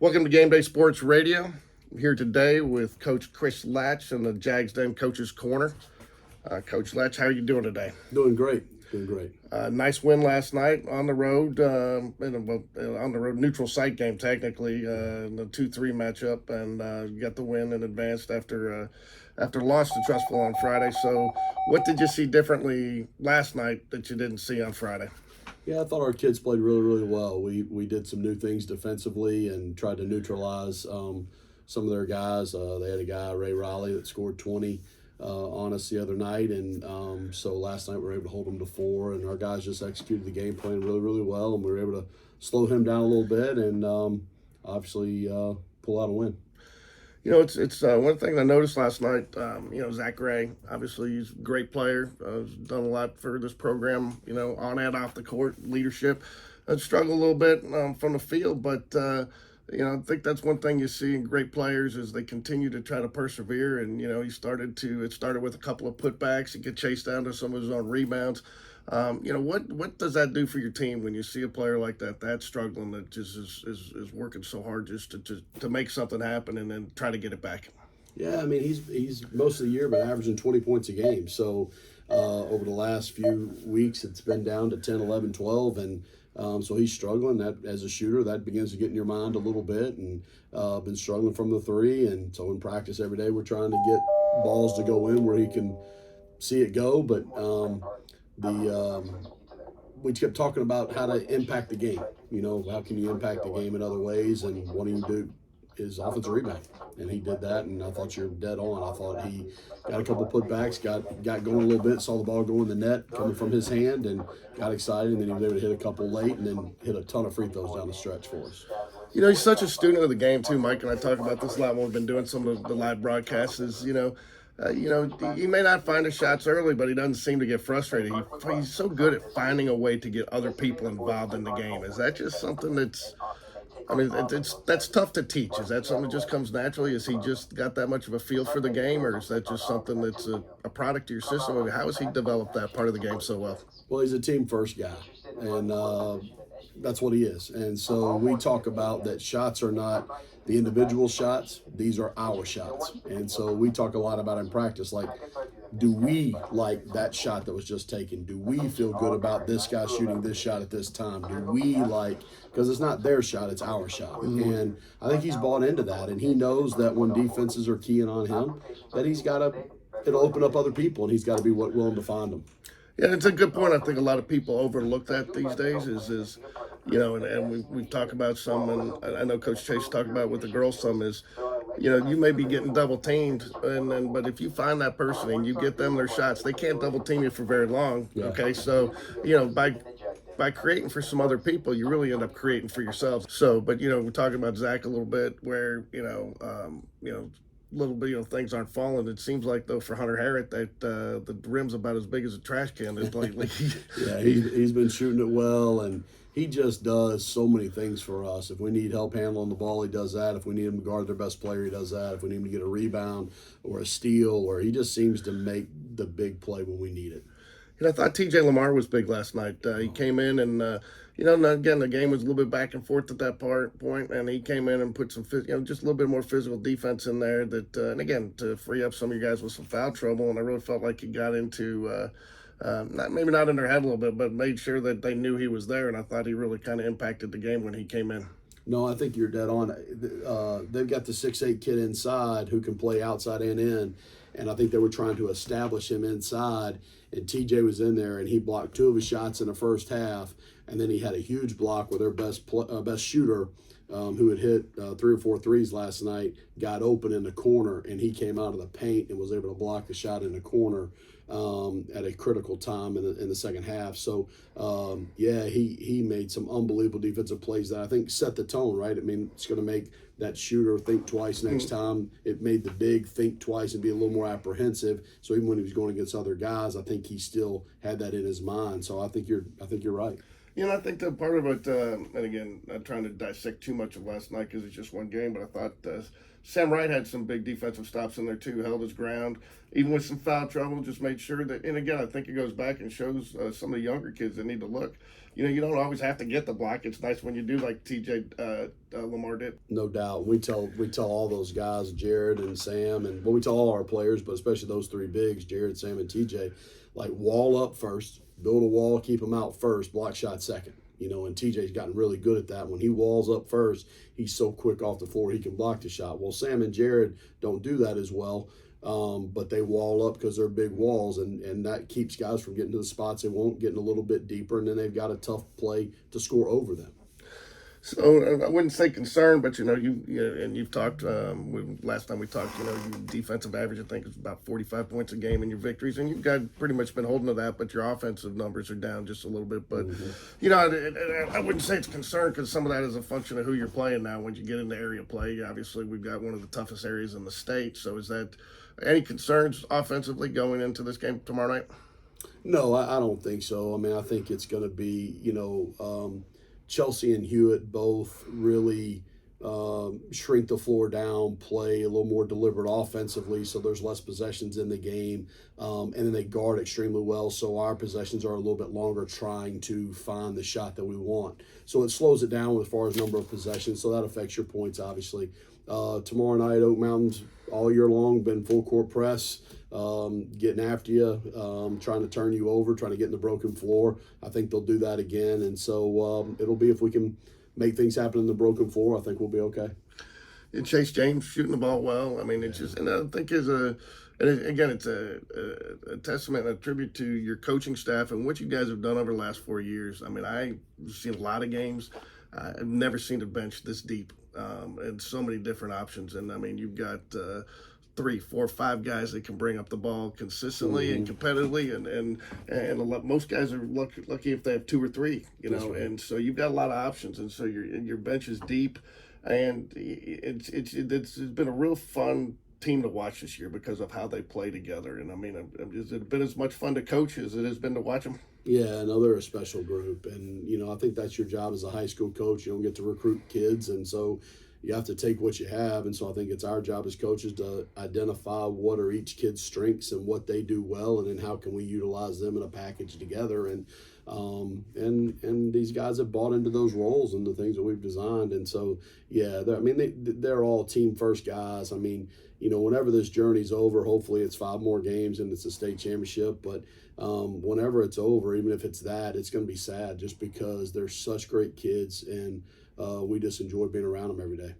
Welcome to GameDay Sports Radio. I'm here today with Coach Chris Laatsch in the Jags Den Coach's Corner. Coach Laatsch, how are you doing today? Doing great. Nice win last night on the road, on the road neutral site game technically, in the 2-3 matchup, and you got the win and advanced after loss to Trussville on Friday. So what did you see differently last night that you didn't see on Friday? Yeah, I thought our kids played really, really well. We did some new things defensively and tried to neutralize some of their guys. They had a guy, Ray Riley, that scored 20 on us the other night, and so last night we were able to hold them to 4, and our guys just executed the game plan really, really well, and we were able to slow him down a little bit and obviously pull out a win. You know, it's one thing I noticed last night. Zach Gray, obviously he's a great player. He's done a lot for this program. On and off the court, leadership. Struggled a little bit from the field, but I think that's one thing you see in great players is they continue to try to persevere. And it started with a couple of putbacks. He get chased down to some of his own rebounds. What does that do for your team when you see a player like that's struggling, that just is working so hard just to make something happen and then try to get it back? Yeah, I mean, he's most of the year been averaging 20 points a game. So over the last few weeks, it's been down to 10, 11, 12, and so he's struggling. That as a shooter, that begins to get in your mind a little bit, and been struggling from the 3. And so in practice every day, we're trying to get balls to go in where he can see it go, but we kept talking about how to impact the game. How can you impact the game in other ways, and what do you do is offensive rebound, and he did that, and I thought you're dead on. I thought he got a couple putbacks, got going a little bit, saw the ball go in the net coming from his hand, and got excited, and then he was able to hit a couple late and then hit a ton of free throws down the stretch for us. He's such a student of the game too. Mike and I talk about this a lot when we've been doing some of the live broadcasts. He may not find his shots early, but he doesn't seem to get frustrated. He's so good at finding a way to get other people involved in the game. Is that just something that's tough to teach? Is that something that just comes naturally? Has he just got that much of a feel for the game, or is that just something that's a product of your system? How has he developed that part of the game so well? Well, he's a team first guy, and that's what he is. And so we talk about that shots are not the individual shots, these are our shots. And so we talk a lot about in practice, like, do we like that shot that was just taken? Do we feel good about this guy shooting this shot at this time? Do we because it's not their shot, it's our shot. Mm-hmm. And I think he's bought into that, and he knows that when defenses are keying on him, that it'll open up other people, and he's got to be willing to find them. Yeah, it's a good point. I think a lot of people overlook that these days and we've talked about some, and I know Coach Chase talked about with the girls some is, you may be getting double teamed, but if you find that person and you get them their shots, they can't double team you for very long. Yeah. Okay, so by creating for some other people, you really end up creating for yourself. So, but we're talking about Zach a little bit, where little bit, things aren't falling. It seems like, though, for Hunter Harrod, that the rim's about as big as a trash can lately. Yeah, he's been shooting it well, and he just does so many things for us. If we need help handling the ball, he does that. If we need him to guard their best player, he does that. If we need him to get a rebound or a steal, or he just seems to make the big play when we need it. I thought T.J. Lamar was big last night. He came in and, again, the game was a little bit back and forth at that point, and he came in and put some, just a little bit more physical defense in there that, and again, to free up some of you guys with some foul trouble, and I really felt like he got into, maybe not in their head a little bit, but made sure that they knew he was there, and I thought he really kind of impacted the game when he came in. No, I think you're dead on. They've got the 6'8" kid inside who can play outside and in, and I think they were trying to establish him inside, and TJ was in there, and he blocked 2 of his shots in the first half, and then he had a huge block with their best shooter, who had hit 3 or 4 threes last night, got open in the corner, and he came out of the paint and was able to block the shot in the corner at a critical time in the second half. So, he made some unbelievable defensive plays that I think set the tone, right? I mean, it's going to make that shooter think twice next time. It made the big think twice and be a little more apprehensive. So even when he was going against other guys, I think he still had that in his mind. So I think you're right. I think that part of it, and again, not trying to dissect too much of last night because it's just one game, but I thought Sam Wright had some big defensive stops in there too, held his ground, even with some foul trouble, just made sure that, and again, I think it goes back and shows some of the younger kids that need to look. You don't always have to get the block. It's nice when you do, like TJ Lamar did. No doubt. We tell all those guys, Jared and Sam, and we tell all our players, but especially those three bigs, Jared, Sam, and TJ, like wall up first, build a wall, keep them out first, block shot second. And TJ's gotten really good at that. When he walls up first, he's so quick off the floor he can block the shot. Well, Sam and Jared don't do that as well, but they wall up because they're big walls, and that keeps guys from getting to the spots they won't, getting a little bit deeper, and then they've got a tough play to score over them. So I wouldn't say concerned, but you've talked. Last time we talked, your defensive average I think is about 45 points a game in your victories, and you've got pretty much been holding to that. But your offensive numbers are down just a little bit. But I wouldn't say it's concerned because some of that is a function of who you're playing now. When you get into area play, obviously we've got one of the toughest areas in the state. So is that any concerns offensively going into this game tomorrow night? No, I don't think so. I mean, I think it's going to be Chelsea and Hewitt both really shrink the floor down, play a little more deliberate offensively, so there's less possessions in the game, and then they guard extremely well, so our possessions are a little bit longer trying to find the shot that we want. So it slows it down as far as number of possessions, so that affects your points, obviously. Tomorrow night, Oak Mountain's all year long been full court press, getting after you, trying to turn you over, trying to get in the broken floor. I think they'll do that again, and so it'll be if we can make things happen in the broken floor, I think we'll be okay. And Chase James shooting the ball well. I mean, it's just, and I think it's a testament and a tribute to your coaching staff and what you guys have done over the last 4 years. I mean, I've seen a lot of games. I've never seen a bench this deep and so many different options. And I mean, you've got 3, 4, 5 guys that can bring up the ball consistently and competitively, and most guys are lucky if they have 2 or 3, Right. And so you've got a lot of options, and so your bench is deep, and it's been a real fun team to watch this year because of how they play together. And I mean, has it been as much fun to coach as it has been to watch them? Yeah, no, they're a special group, and I think that's your job as a high school coach. You don't get to recruit kids, and so you have to take what you have. And so I think it's our job as coaches to identify what are each kid's strengths and what they do well, and then how can we utilize them in a package together. And these guys have bought into those roles and the things that we've designed. And so, yeah, they're all team first guys. I mean, whenever this journey's over, hopefully it's 5 more games and it's a state championship. But whenever it's over, even if it's that, it's going to be sad just because they're such great kids, and we just enjoy being around them every day.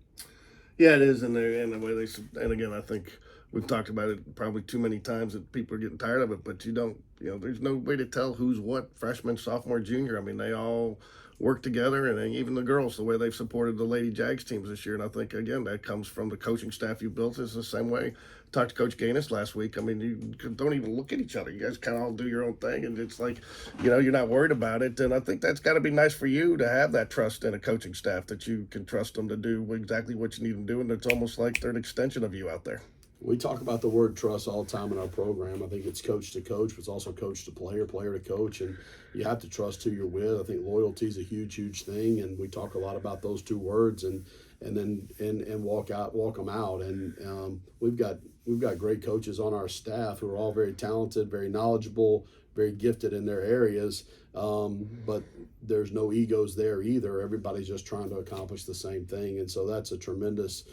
Yeah, it is, and the way and again, I think we've talked about it probably too many times that people are getting tired of it, but there's no way to tell who's what, freshman, sophomore, junior. I mean, they all work together, and even the girls, the way they've supported the Lady Jags teams this year. And I think, again, that comes from the coaching staff you built. It's the same way. Talked to Coach Gaines last week. I mean, you don't even look at each other. You guys kind of all do your own thing, and it's like, you're not worried about it. And I think that's got to be nice for you to have that trust in a coaching staff, that you can trust them to do exactly what you need them to do, and it's almost like they're an extension of you out there. We talk about the word trust all the time in our program. I think it's coach to coach, but it's also coach to player, player to coach, and you have to trust who you're with. I think loyalty is a huge, huge thing, and we talk a lot about those 2 words, and walk them out. And we've got great coaches on our staff who are all very talented, very knowledgeable, very gifted in their areas. But there's no egos there either. Everybody's just trying to accomplish the same thing, and so that's a tremendous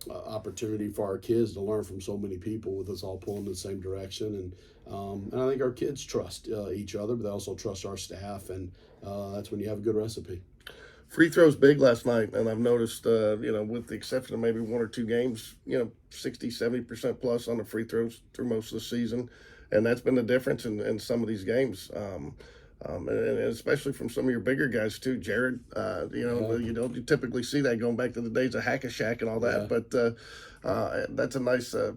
opportunity for our kids to learn from so many people with us all pulling in the same direction. And I think our kids trust each other, but they also trust our staff, and that's when you have a good recipe. Free throws big last night, and I've noticed, with the exception of maybe 1 or 2 games, 60, 70% plus on the free throws through most of the season, and that's been the difference in some of these games. And especially from some of your bigger guys too, Jared. You typically see that going back to the days of Hack-a-Shack and all that. Yeah. But that's nice to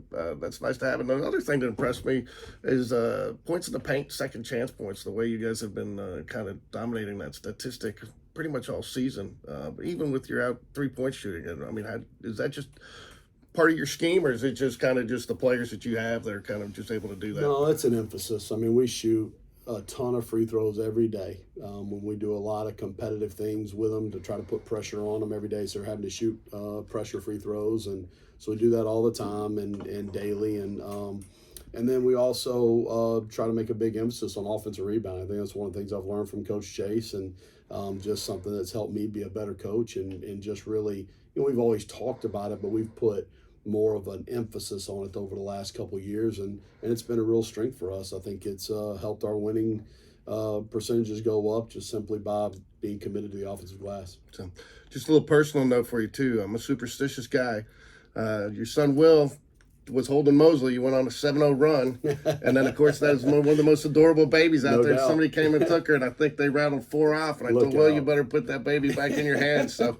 have. And another thing that impressed me is points in the paint, second chance points. The way you guys have been kind of dominating that statistic pretty much all season, even with your out 3-point shooting. I mean, is that just part of your scheme, or is it just kind of just the players that you have that are kind of just able to do that? No, it's an emphasis. I mean, we shoot a ton of free throws every day. When we do a lot of competitive things with them to try to put pressure on them every day, so they're having to shoot pressure free throws, and so we do that all the time and daily. And then we also try to make a big emphasis on offensive rebounding. I think that's one of the things I've learned from Coach Chase, and just something that's helped me be a better coach, and just really, we've always talked about it, but we've put more of an emphasis on it over the last couple of years, and it's been a real strength for us. I think it's helped our winning percentages go up just simply by being committed to the offensive glass. So, just a little personal note for you too. I'm a superstitious guy. Your son Will was holding Mosley. You went on a 7-0 run, and then of course that was one of the most adorable babies out there. Doubt. Somebody came and took her, and I think they rattled 4 off. And I told Will, you better put that baby back in your hands. So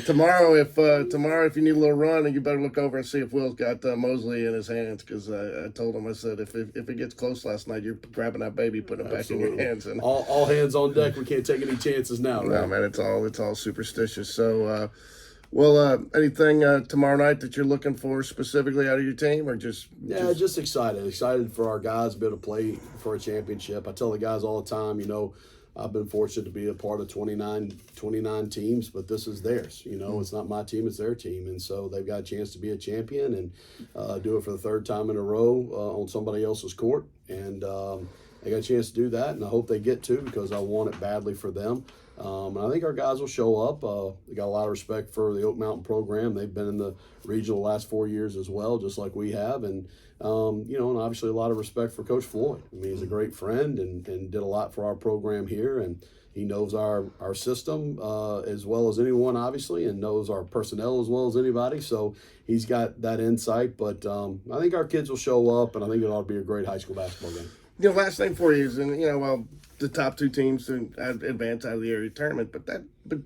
tomorrow, if you need a little run, you better look over and see if Will's got Mosley in his hands, because I told him, I said, if it gets close last night, you're grabbing that baby, putting it back in your hands. And all hands on deck. We can't take any chances now. Right? No, man, it's all superstitious. So. Anything tomorrow night that you're looking for specifically out of your team, or just excited for our guys to be able to play for a championship. I tell the guys all the time, I've been fortunate to be a part of 29 teams, but this is theirs. It's not my team, it's their team, and so they've got a chance to be a champion and do it for the third time in a row on somebody else's court, and they got a chance to do that, and I hope they get to, because I want it badly for them. And I think our guys will show up. They got a lot of respect for the Oak Mountain program. They've been in the regional the last 4 years as well, just like we have. And, and obviously a lot of respect for Coach Floyd. I mean, he's a great friend and did a lot for our program here. And he knows our system as well as anyone, obviously, and knows our personnel as well as anybody. So he's got that insight. But I think our kids will show up, and I think it ought to be a great high school basketball game. Last thing for you is, the top 2 teams to advance out of the area tournament, but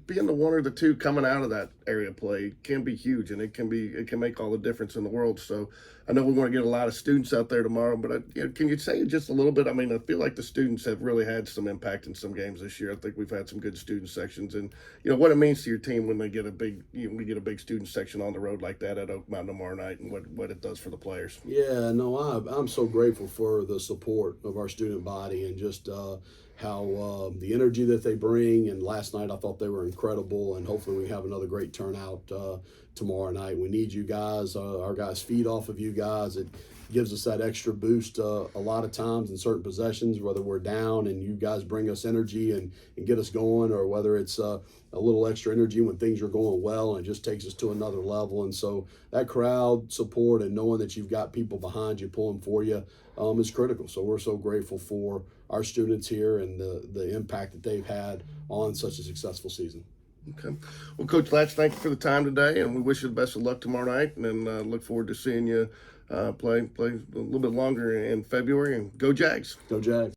being the 1 or the 2 coming out of that area play can be huge, and it can make all the difference in the world. So I know we're going to get a lot of students out there tomorrow, but can you say just a little bit? I mean, I feel like the students have really had some impact in some games this year. I think we've had some good student sections, and what it means to your team when they get a big student section on the road like that at Oak Mountain tomorrow night, and what it does for the players. Yeah, no, I'm so grateful for the support of our student body, and just how the energy that they bring. And last night I thought they were incredible, and hopefully we have another great turnout tomorrow night. We need you guys. Our guys feed off of you guys. It gives us that extra boost a lot of times in certain possessions, whether we're down and you guys bring us energy and get us going, or whether it's a little extra energy when things are going well, and it just takes us to another level. And so that crowd support and knowing that you've got people behind you pulling for you is critical. So we're so grateful for our students here and the impact that they've had on such a successful season. Okay. Well, Coach Laatsch, thank you for the time today, and we wish you the best of luck tomorrow night, and look forward to seeing you play a little bit longer in February. And go Jags. Go Jags.